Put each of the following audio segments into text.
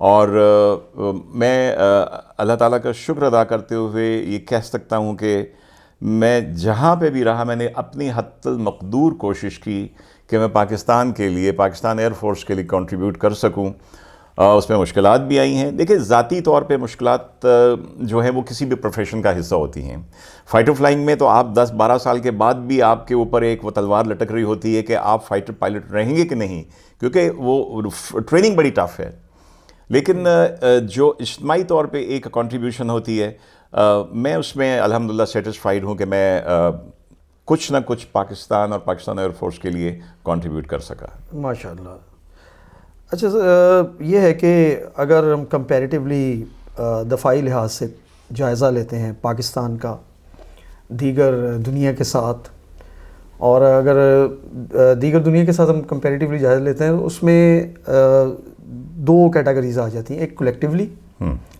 اور میں اللہ تعالیٰ کا شکر ادا کرتے ہوئے یہ کہہ سکتا ہوں کہ میں جہاں پہ بھی رہا میں نے اپنی حد المقدور کوشش کی کہ میں پاکستان کے لیے، پاکستان ایئر فورس کے لیے کنٹریبیوٹ کر سکوں. اس میں مشکلات بھی آئی ہیں. دیکھیں ذاتی طور پہ مشکلات جو ہیں وہ کسی بھی پروفیشن کا حصہ ہوتی ہیں. فائٹر فلائنگ میں تو آپ 10-12 سال کے بعد بھی آپ کے اوپر ایک وہ تلوار لٹک رہی ہوتی ہے کہ آپ فائٹر پائلٹ رہیں گے کہ نہیں، کیونکہ وہ ٹریننگ بڑی ٹف ہے. لیکن جو اجتماعی طور پہ ایک کنٹریبیوشن ہوتی ہے، میں اس میں الحمدللہ سیٹسفائیڈ ہوں کہ میں کچھ نہ کچھ پاکستان اور پاکستان ایئر فورس کے لیے کنٹریبیوٹ کر سکا. ماشاءاللہ. اچھا یہ ہے کہ اگر ہم کمپیریٹیولی دفاعی لحاظ سے جائزہ لیتے ہیں پاکستان کا دیگر دنیا کے ساتھ، اور اگر دیگر دنیا کے ساتھ ہم کمپیریٹیولی جائزہ لیتے ہیں، اس میں دو کیٹیگریز آ جاتی ہیں، ایک کولیکٹیولی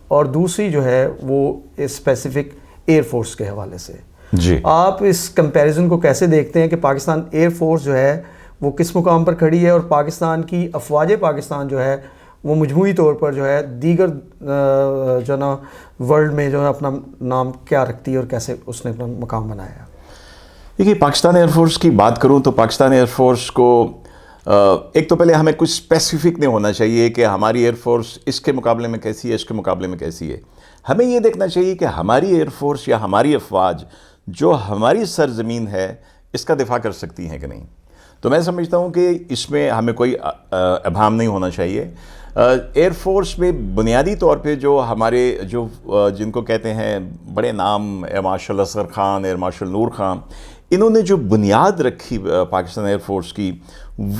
اور دوسری جو ہے وہ اسپیسیفک ایئر فورس کے حوالے سے. جی، آپ اس کمپیریزن کو کیسے دیکھتے ہیں کہ پاکستان ایئر فورس جو ہے وہ کس مقام پر کھڑی ہے، اور پاکستان کی افواج پاکستان جو ہے وہ مجموعی طور پر جو ہے دیگر جو نا ورلڈ میں جو ہے اپنا نام کیا رکھتی ہے اور کیسے اس نے اپنا مقام بنایا؟ دیکھیے پاکستان ایئر فورس کی بات کروں تو پاکستان ایئر فورس کو ایک تو پہلے ہمیں کچھ اسپیسیفک نہیں ہونا چاہیے کہ ہماری ایئر فورس اس کے مقابلے میں کیسی ہے، اس کے مقابلے میں کیسی ہے. ہمیں یہ دیکھنا چاہیے کہ ہماری ایئر فورس یا ہماری افواج جو ہماری سرزمین ہے اس کا دفاع کر سکتی ہیں کہ نہیں. تو میں سمجھتا ہوں کہ اس میں ہمیں کوئی ابہام نہیں ہونا چاہیے. ایئر فورس میں بنیادی طور پہ جو ہمارے جن کو کہتے ہیں بڑے نام، air marshal Asghar Khan, air marshal Noor Khan, انہوں نے جو بنیاد رکھی پاکستان ایئر فورس کی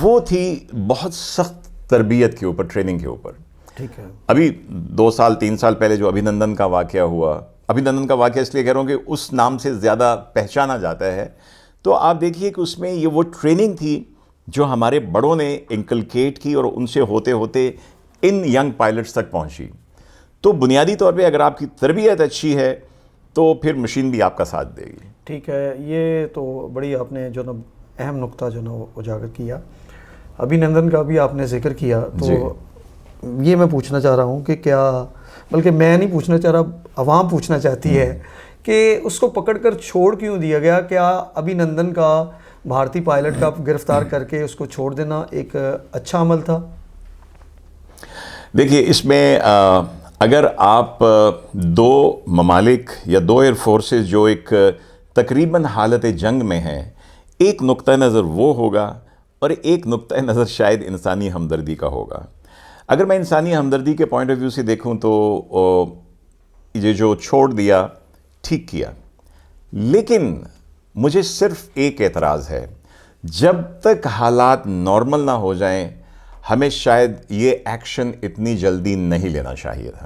وہ تھی بہت سخت تربیت کے اوپر، ٹریننگ کے اوپر. ٹھیک ہے. ابھی 2-3 سال پہلے جو ابھینندن کا واقعہ ہوا، ابھینندن کا واقعہ اس لیے کہہ رہا ہوں کہ اس نام سے زیادہ پہچانا جاتا ہے، تو آپ دیکھیے کہ اس میں یہ وہ ٹریننگ تھی جو ہمارے بڑوں نے انکلکیٹ کی اور ان سے ہوتے ہوتے ان ینگ پائلٹس تک پہنچی. تو بنیادی طور پہ اگر آپ کی تربیت اچھی ہے تو پھر مشین بھی آپ کا ساتھ دے گی. ٹھیک ہے. یہ تو بڑی آپ نے جو نا اہم نقطہ جو نا اجاگر کیا. ابھینندن کا بھی آپ نے ذکر کیا، تو یہ میں پوچھنا چاہ رہا ہوں کہ کیا، بلکہ میں نہیں پوچھنا چاہ رہا، عوام پوچھنا چاہتی ہے کہ اس کو پکڑ کر چھوڑ کیوں دیا گیا؟ کیا ابھینندن کا بھارتی پائلٹ کا گرفتار کر کے اس کو چھوڑ دینا ایک اچھا عمل تھا؟ دیکھیے اس میں اگر آپ دو ممالک یا دو ایئر فورسز جو ایک تقریباً حالت جنگ میں ہیں، ایک نقطہ نظر وہ ہوگا اور ایک نقطہ نظر شاید انسانی ہمدردی کا ہوگا. اگر میں انسانی ہمدردی کے پوائنٹ آف ویو سے دیکھوں تو یہ جو چھوڑ دیا ٹھیک کیا، لیکن مجھے صرف ایک اعتراض ہے، جب تک حالات نارمل نہ ہو جائیں ہمیں شاید یہ ایکشن اتنی جلدی نہیں لینا چاہیے تھا.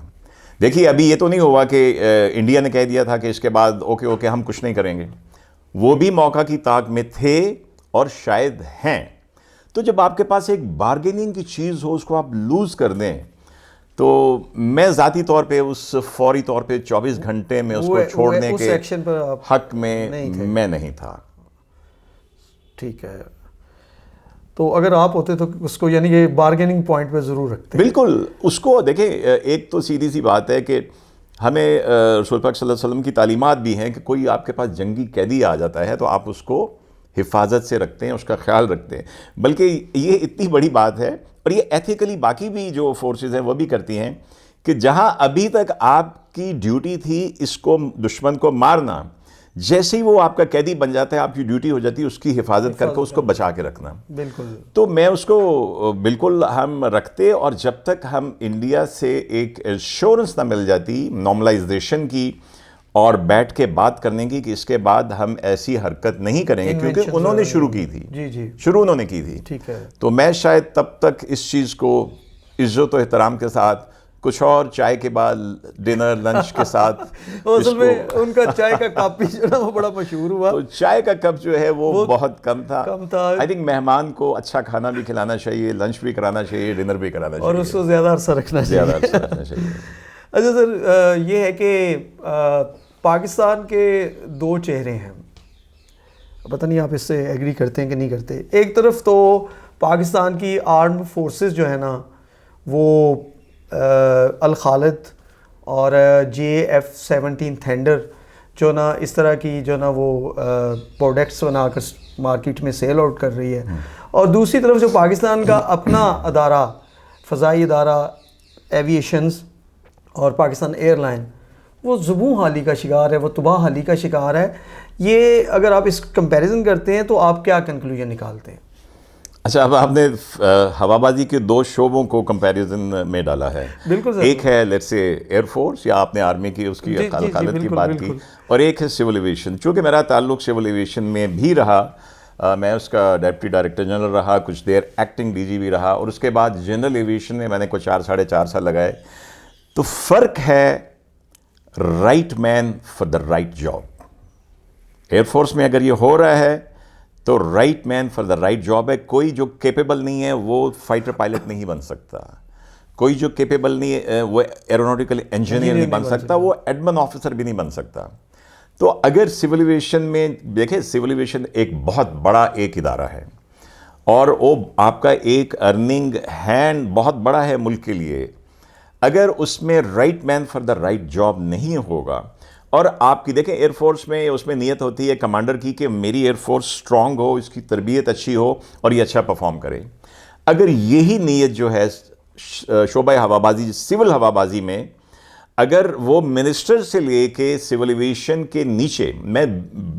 دیکھیے ابھی یہ تو نہیں ہوا کہ انڈیا نے کہہ دیا تھا کہ اس کے بعد اوکے ہم کچھ نہیں کریں گے. وہ بھی موقع کی طاق میں تھے اور شاید ہیں. تو جب آپ کے پاس ایک بارگیننگ کی چیز ہو، اس کو آپ لوز کر دیں، تو میں ذاتی طور پہ اس فوری طور پہ 24 گھنٹے میں اس کو چھوڑنے کے حق میں نہیں تھا. ٹھیک ہے. تو اگر آپ ہوتے تو اس کو یعنی کہ بارگیننگ پوائنٹ پہ ضرور رکھتے. بالکل. اس کو دیکھیں، ایک تو سیدھی سی بات ہے کہ ہمیں رسول پاک صلی اللہ علیہ وسلم کی تعلیمات بھی ہیں کہ کوئی آپ کے پاس جنگی قیدی آ جاتا ہے تو آپ اس کو حفاظت سے رکھتے ہیں، اس کا خیال رکھتے ہیں. بلکہ یہ اتنی بڑی بات ہے، اور یہ ایتھیکلی باقی بھی جو فورسز ہیں وہ بھی کرتی ہیں، کہ جہاں ابھی تک آپ کی ڈیوٹی تھی اس کو دشمن کو مارنا، جیسے ہی وہ آپ کا قیدی بن جاتا ہے آپ کی ڈیوٹی ہو جاتی ہے اس کی حفاظت کر کے اس کو بچا کے رکھنا. بالکل. تو میں اس کو بالکل ہم رکھتے، اور جب تک ہم انڈیا سے ایک ایشورنس نہ مل جاتی نارملائزیشن کی اور بیٹھ کے بات کرنے کی کہ اس کے بعد ہم ایسی حرکت نہیں کریں گے، کیونکہ انہوں نے شروع کی تھی. شروع انہوں نے کی تھی. ٹھیک ہے. تو میں شاید تب تک اس چیز کو عزت و احترام کے ساتھ کچھ اور چائے کے بعد ڈنر لنچ کے ساتھ اصل میں ان کا چائے کا کپ بھی جو نا وہ بڑا مشہور ہوا. تو چائے کا کپ جو ہے وہ بہت کم تھا. آئی تھنک مہمان کو اچھا کھانا بھی کھلانا چاہیے، لنچ بھی کرانا چاہیے، ڈنر بھی کرانا چاہیے، اور اس کو زیادہ عرصہ رکھنا چاہیے. اچھا سر، یہ ہے کہ پاکستان کے دو چہرے ہیں، پتہ نہیں آپ اس سے ایگری کرتے ہیں کہ نہیں کرتے. ایک طرف تو پاکستان کی آرمڈ فورسز جو ہے نا وہ الخالد اور JF-17 تھنڈر جو نا اس طرح کی جو نا وہ پروڈکٹس بنا کر مارکیٹ میں سیل آؤٹ کر رہی ہے. اور دوسری طرف جو پاکستان کا اپنا ادارہ فضائی ادارہ ایویشنز اور پاکستان ایئر لائن وہ زبوں حالی کا شکار ہے, وہ تباہ حالی کا شکار ہے. یہ اگر آپ اس کمپیریزن کرتے ہیں تو آپ کیا کنکلوژن نکالتے ہیں؟ اچھا, اب آپ نے ہوا بازی کے دو شعبوں کو کمپیریزن میں ڈالا ہے. بالکل سر. ایک ہے لیٹس سے ایئر فورس یا آپ نے آرمی کی اس کی خالد کی بات کی, اور ایک ہے سول ایویشن. چونکہ میرا تعلق سول ایویشن میں بھی رہا, میں اس کا ڈپٹی ڈائریکٹر جنرل رہا, کچھ دیر ایکٹنگ DG بھی رہا, اور اس کے بعد جنرل ایویشن میں نے کوئی 4.5 سال لگائے. تو فرق ہے right man for the right job. Air force میں اگر یہ ہو رہا ہے تو right man for the right job ہے. کوئی جو کیپیبل نہیں ہے وہ فائٹر پائلٹ نہیں بن سکتا, کوئی جو کیپیبل نہیں ہے وہ ایروناٹیکل انجینئر نہیں بن سکتا, وہ ایڈمن آفیسر بھی نہیں بن سکتا. تو اگر سول ایویشن میں دیکھیں, سول ایویشن ایک بہت بڑا ایک ادارہ ہے, اور وہ آپ کا ایک ارننگ ہینڈ بہت بڑا ہے ملک کے لیے. اگر اس میں right man for the right job نہیں ہوگا, اور آپ کی دیکھیں ایئر فورس میں اس میں نیت ہوتی ہے کمانڈر کی کہ میری ایئر فورس سٹرونگ ہو, اس کی تربیت اچھی ہو اور یہ اچھا پرفارم کرے. اگر یہی نیت جو ہے شعبہ ہوا بازی, سول ہوا بازی میں, اگر وہ منسٹر سے لے کے سول ایویشن کے نیچے, میں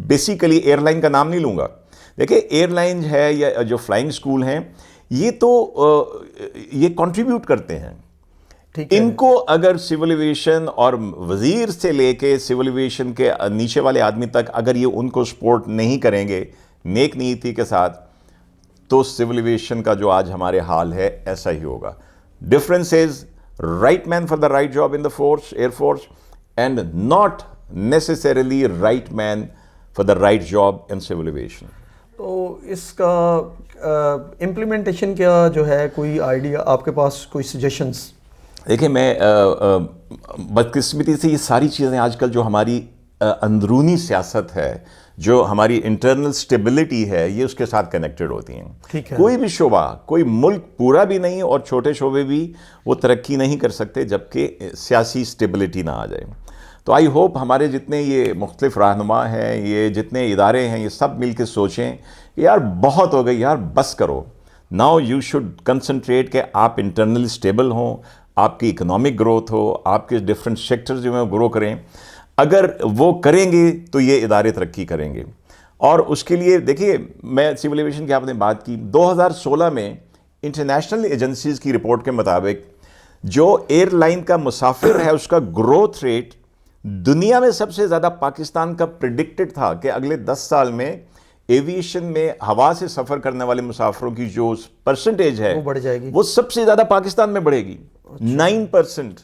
بیسیکلی ایئر لائن کا نام نہیں لوں گا, دیکھیں ایئر لائن ہے یا جو فلائنگ اسکول ہیں یہ تو یہ کنٹریبیوٹ کرتے ہیں. ان کو اگر سول ایویشن اور وزیر سے لے کے سول ایویشن کے نیچے والے آدمی تک اگر یہ ان کو سپورٹ نہیں کریں گے نیک نیتی کے ساتھ, تو سول ایویشن کا جو آج ہمارے حال ہے ایسا ہی ہوگا. Difference is right man for the right job in the force, air force, and not necessarily right man for the right job in civil aviation. تو اس کا امپلیمنٹیشن کیا جو ہے, کوئی آئیڈیا آپ کے پاس, کوئی سجیشنز؟ دیکھیں میں بدقسمتی سے یہ ساری چیزیں آج کل جو ہماری اندرونی سیاست ہے, جو ہماری انٹرنل سٹیبلٹی ہے, یہ اس کے ساتھ کنیکٹڈ ہوتی ہیں. کوئی بھی شعبہ, کوئی ملک پورا بھی نہیں اور چھوٹے شعبے بھی وہ ترقی نہیں کر سکتے جب کہ سیاسی سٹیبلٹی نہ آ جائے. تو آئی ہوپ ہمارے جتنے یہ مختلف رہنما ہیں, یہ جتنے ادارے ہیں, یہ سب مل کے سوچیں کہ یار بہت ہو گئی یار, بس کرو. ناؤ یو شوڈ کنسنٹریٹ کہ آپ انٹرنلی سٹیبل ہوں, آپ کی اکنامک گروتھ ہو, آپ کے ڈفرینٹ سیکٹرز جو ہیں گرو کریں. اگر وہ کریں گے تو یہ ادارے ترقی کریں گے. اور اس کے لیے دیکھیے, میں سول ایویشن کی آپ نے بات کی, 2016 میں انٹرنیشنل ایجنسیز کی رپورٹ کے مطابق جو ایئر لائن کا مسافر ہے اس کا گروتھ ریٹ دنیا میں سب سے زیادہ پاکستان کا پریڈکٹڈ تھا کہ اگلے 10 سال میں ایویشن میں ہوا سے سفر کرنے والے مسافروں کی جو پرسنٹیج ہے وہ بڑھ جائے گی, وہ سب سے زیادہ پاکستان میں بڑھے گی 9%,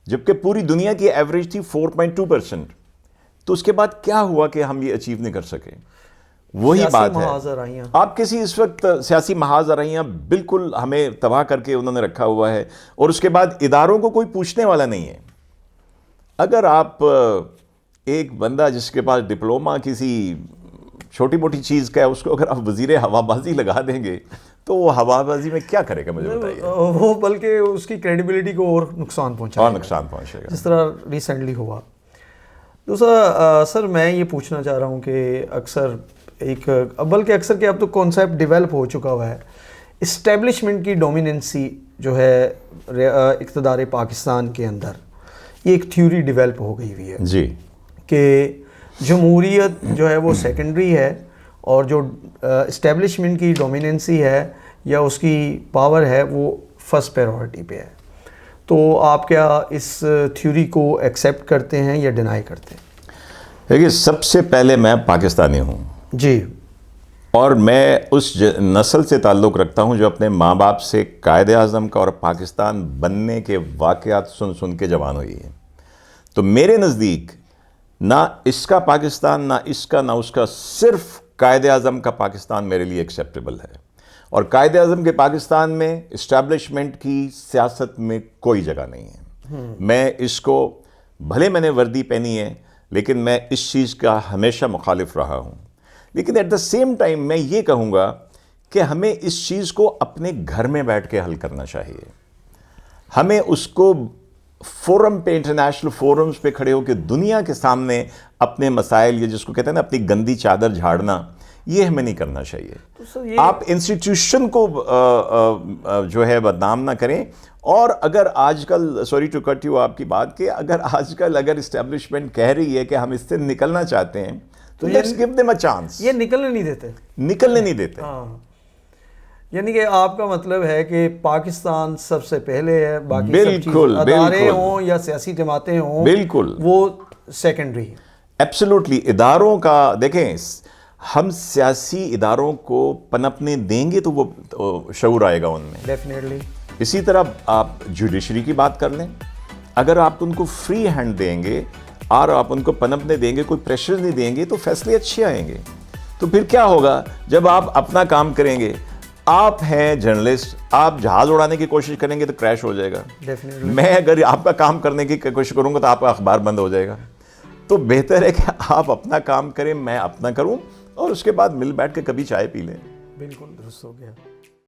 جبکہ پوری دنیا کی ایوریج تھی 4.2%. تو اس کے بعد کیا ہوا کہ ہم یہ اچیو نہیں کر سکے؟ وہی بات ہے, آپ کسی اس وقت سیاسی محاذ آرائیاں بالکل ہمیں تباہ کر کے انہوں نے رکھا ہوا ہے, اور اس کے بعد اداروں کو کوئی پوچھنے والا نہیں ہے. اگر آپ ایک بندہ جس کے پاس ڈپلوما کسی چھوٹی موٹی چیز کا ہے, اس کو اگر آپ وزیر ہوا بازی لگا دیں گے تو وہ ہوا بازی میں کیا کرے گا مجھے بتائیے. وہ بلکہ اس کی کریڈیبلٹی کو اور نقصان پہنچے گا, جس طرح ریسنٹلی ہوا. دوسرا سر میں یہ پوچھنا چاہ رہا ہوں کہ اکثر بلکہ اکثر کہ اب تو کانسیپٹ ڈیولپ ہو چکا ہوا ہے, اسٹیبلشمنٹ کی ڈومیننسی جو ہے اقتدار پاکستان کے اندر, یہ ایک تھیوری ڈیولپ ہو گئی ہوئی ہے جی کہ جمہوریت جو ہے وہ سیکنڈری ہے, اور جو اسٹیبلشمنٹ کی ڈومیننسی ہے یا اس کی پاور ہے وہ فرسٹ پریورٹی پہ ہے. تو آپ کیا اس تھیوری کو ایکسیپٹ کرتے ہیں یا ڈینائی کرتے ہیں؟ دیکھیے, سب سے پہلے میں پاکستانی ہوں جی, اور میں اس نسل سے تعلق رکھتا ہوں جو اپنے ماں باپ سے قائد اعظم کا اور پاکستان بننے کے واقعات سن کے جوان ہوئی ہے. تو میرے نزدیک نہ اس کا پاکستان, نہ اس کا, نہ اس کا, صرف قائد اعظم کا پاکستان میرے لیے ایکسیپٹیبل ہے. اور قائد اعظم کے پاکستان میں اسٹیبلشمنٹ کی سیاست میں کوئی جگہ نہیں ہے. میں اس کو, بھلے میں نے وردی پہنی ہے لیکن میں اس چیز کا ہمیشہ مخالف رہا ہوں. لیکن ایٹ دا سیم ٹائم میں یہ کہوں گا کہ ہمیں اس چیز کو اپنے گھر میں بیٹھ کے حل کرنا چاہیے. ہمیں اس کو فورم پہ، انٹرنیشنل فورمز پہ کھڑے ہو کے دنیا کے سامنے اپنے مسائل، یہ جس کو کہتے ہیں نا اپنی گندی چادر جھاڑنا، یہ ہمیں نہیں کرنا چاہیے. آپ انسٹیٹیوشن کو جو ہے بدنام نہ کریں. اور اگر آج کل، سوری ٹو کٹ یو آپ کی بات، کہ اگر آج کل اگر اسٹیبلشمنٹ کہہ رہی ہے کہ ہم اس سے نکلنا چاہتے ہیں تو let's give them a chance. یہ نکلنے نہیں دیتے. ہاں، یعنی کہ آپ کا مطلب ہے کہ پاکستان سب سے پہلے ہے، باقی سب چیز بالکل، ادارے ہوں یا سیاسی جماعتیں ہوں، بالکل، وہ سیکنڈری. ایبسولوٹلی. اداروں کا دیکھیں، ہم سیاسی اداروں کو پنپنے دیں گے تو وہ شعور آئے گا ان میں. ڈیفینیٹلی. اسی طرح آپ جوڈیشری کی بات کر لیں. اگر آپ ان کو فری ہینڈ دیں گے اور آپ ان کو پنپنے دیں گے، کوئی پریشر نہیں دیں گے، تو فیصلے اچھے آئیں گے. تو پھر کیا ہوگا جب آپ اپنا کام کریں گے؟ آپ ہیں جرنلسٹ، آپ جہاز اڑانے کی کوشش کریں گے تو کریش ہو جائے گا. میں اگر آپ کا کام کرنے کی کوشش کروں گا تو آپ کا اخبار بند ہو جائے گا. تو بہتر ہے کہ آپ اپنا کام کریں، میں اپنا کروں، اور اس کے بعد مل بیٹھ کے کبھی چائے پی لیں. بالکل درست ہو گیا.